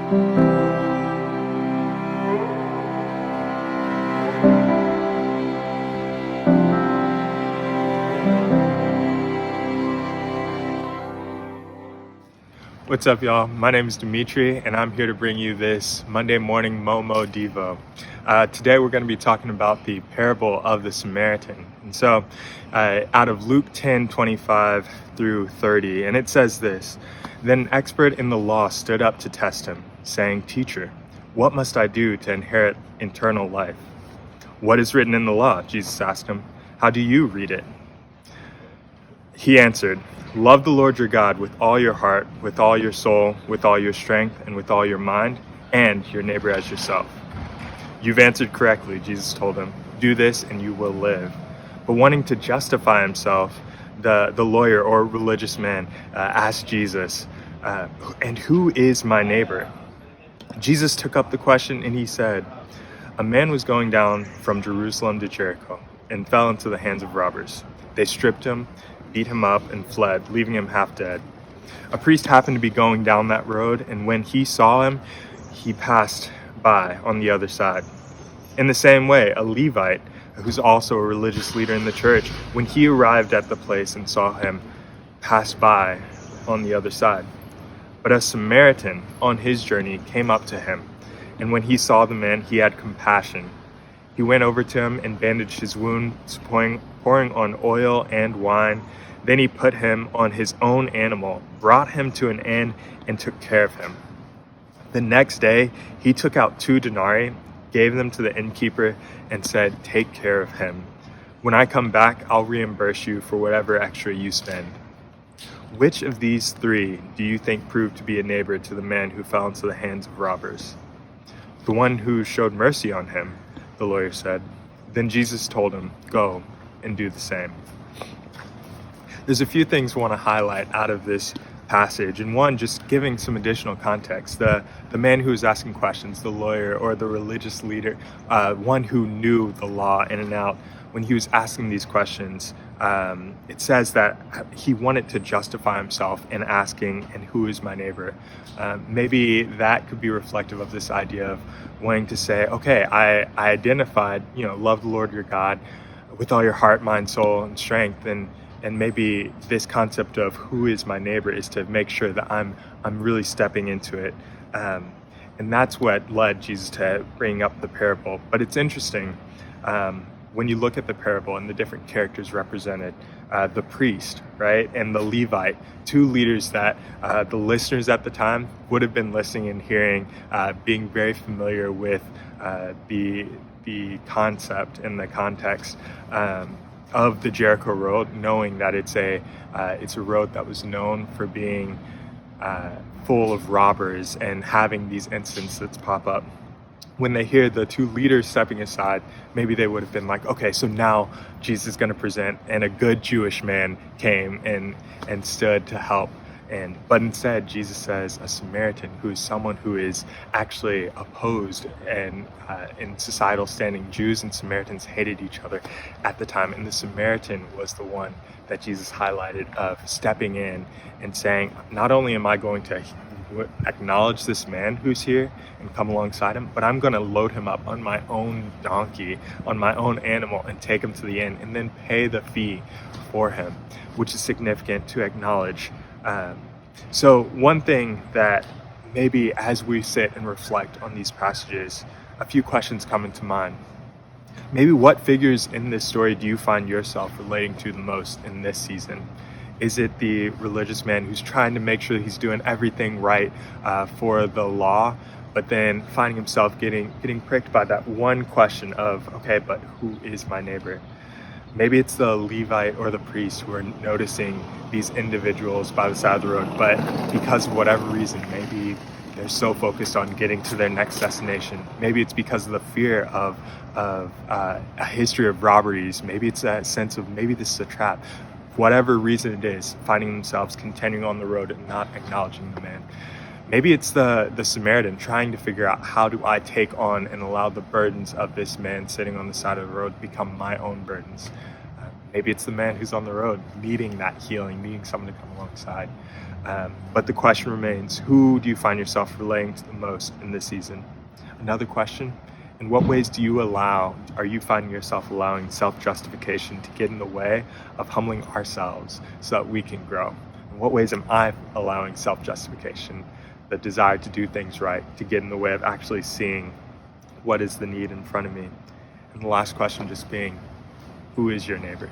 What's up, y'all? My name is Dimitri, and I'm here to bring you this Monday morning Momo Devo. Today, we're going to be talking about the parable of the Samaritan. And so, out of Luke 10:25 through 30, and it says this: Then an expert in the law stood up to test him, saying, "Teacher, what must I do to inherit eternal life?" "What is written in the law?" Jesus asked him. "How do you read it?" He answered, "Love the Lord your God with all your heart, with all your soul, with all your strength, and with all your mind, and your neighbor as yourself." "You've answered correctly," Jesus told him. "Do this and you will live." But wanting to justify himself, the lawyer or religious man asked Jesus, "And who is my neighbor?" Jesus took up the question and he said, "A man was going down from Jerusalem to Jericho and fell into the hands of robbers. They stripped him, beat him up, and fled, leaving him half dead. A priest happened to be going down that road, and when he saw him, he passed by on the other side. In the same way, a Levite, who's also a religious leader in the church, when he arrived at the place and saw him, passed by on the other side. But a Samaritan on his journey came up to him, and when he saw the man, he had compassion. He went over to him and bandaged his wounds, pouring on oil and wine. Then he put him on his own animal, brought him to an inn, and took care of him. The next day, he took out 2 denarii, gave them to the innkeeper, and said, 'Take care of him. When I come back, I'll reimburse you for whatever extra you spend.' Which of these 3 do you think proved to be a neighbor to the man who fell into the hands of robbers?" "The one who showed mercy on him," the lawyer said. Then Jesus told him, "Go and do the same." There's a few things I want to highlight out of this passage, and one, just giving some additional context. The man who was asking questions, the lawyer or the religious leader, one who knew the law in and out, when he was asking these questions, it says that he wanted to justify himself in asking, "And who is my neighbor?" Maybe that could be reflective of this idea of wanting to say, okay, I identified, love the Lord your God with all your heart, mind, soul, and strength, and maybe this concept of who is my neighbor is to make sure that I'm really stepping into it, and that's what led Jesus to bringing up the parable. But it's interesting when you look at the parable and the different characters represented, the priest, right, and the Levite, 2 leaders that the listeners at the time would have been listening and hearing, being very familiar with the concept and the context of the Jericho Road, knowing that it's a road that was known for being full of robbers and having these incidents that pop up. When they hear the 2 leaders stepping aside, maybe they would have been like, okay, so now Jesus is going to present, and a good Jewish man came and stood to help. But instead, Jesus says a Samaritan, who is someone who is actually opposed, and in societal standing, Jews and Samaritans hated each other at the time. And the Samaritan was the one that Jesus highlighted of stepping in and saying, not only am I going to acknowledge this man who's here and come alongside him, but I'm going to load him up on my own donkey, on my own animal, and take him to the inn, and then pay the fee for him, which is significant to acknowledge. So one thing that maybe as we sit and reflect on these passages, a few questions come into mind. Maybe what figures in this story do you find yourself relating to the most in this season? Is it the religious man who's trying to make sure he's doing everything right for the law, but then finding himself getting pricked by that one question of, okay, but who is my neighbor? Maybe it's the Levite or the priest who are noticing these individuals by the side of the road, but because of whatever reason, maybe they're so focused on getting to their next destination. Maybe it's because of the fear of a history of robberies. Maybe it's that sense of maybe this is a trap. Whatever reason it is, finding themselves continuing on the road and not acknowledging the man. Maybe it's the Samaritan trying to figure out, how do I take on and allow the burdens of this man sitting on the side of the road to become my own burdens? Maybe it's the man who's on the road needing that healing, needing someone to come alongside. But the question remains, who do you find yourself relating to the most in this season? Another question, in what ways are you finding yourself allowing self-justification to get in the way of humbling ourselves so that we can grow? In what ways am I allowing self-justification, the desire to do things right, to get in the way of actually seeing what is the need in front of me? And the last question just being, who is your neighbor?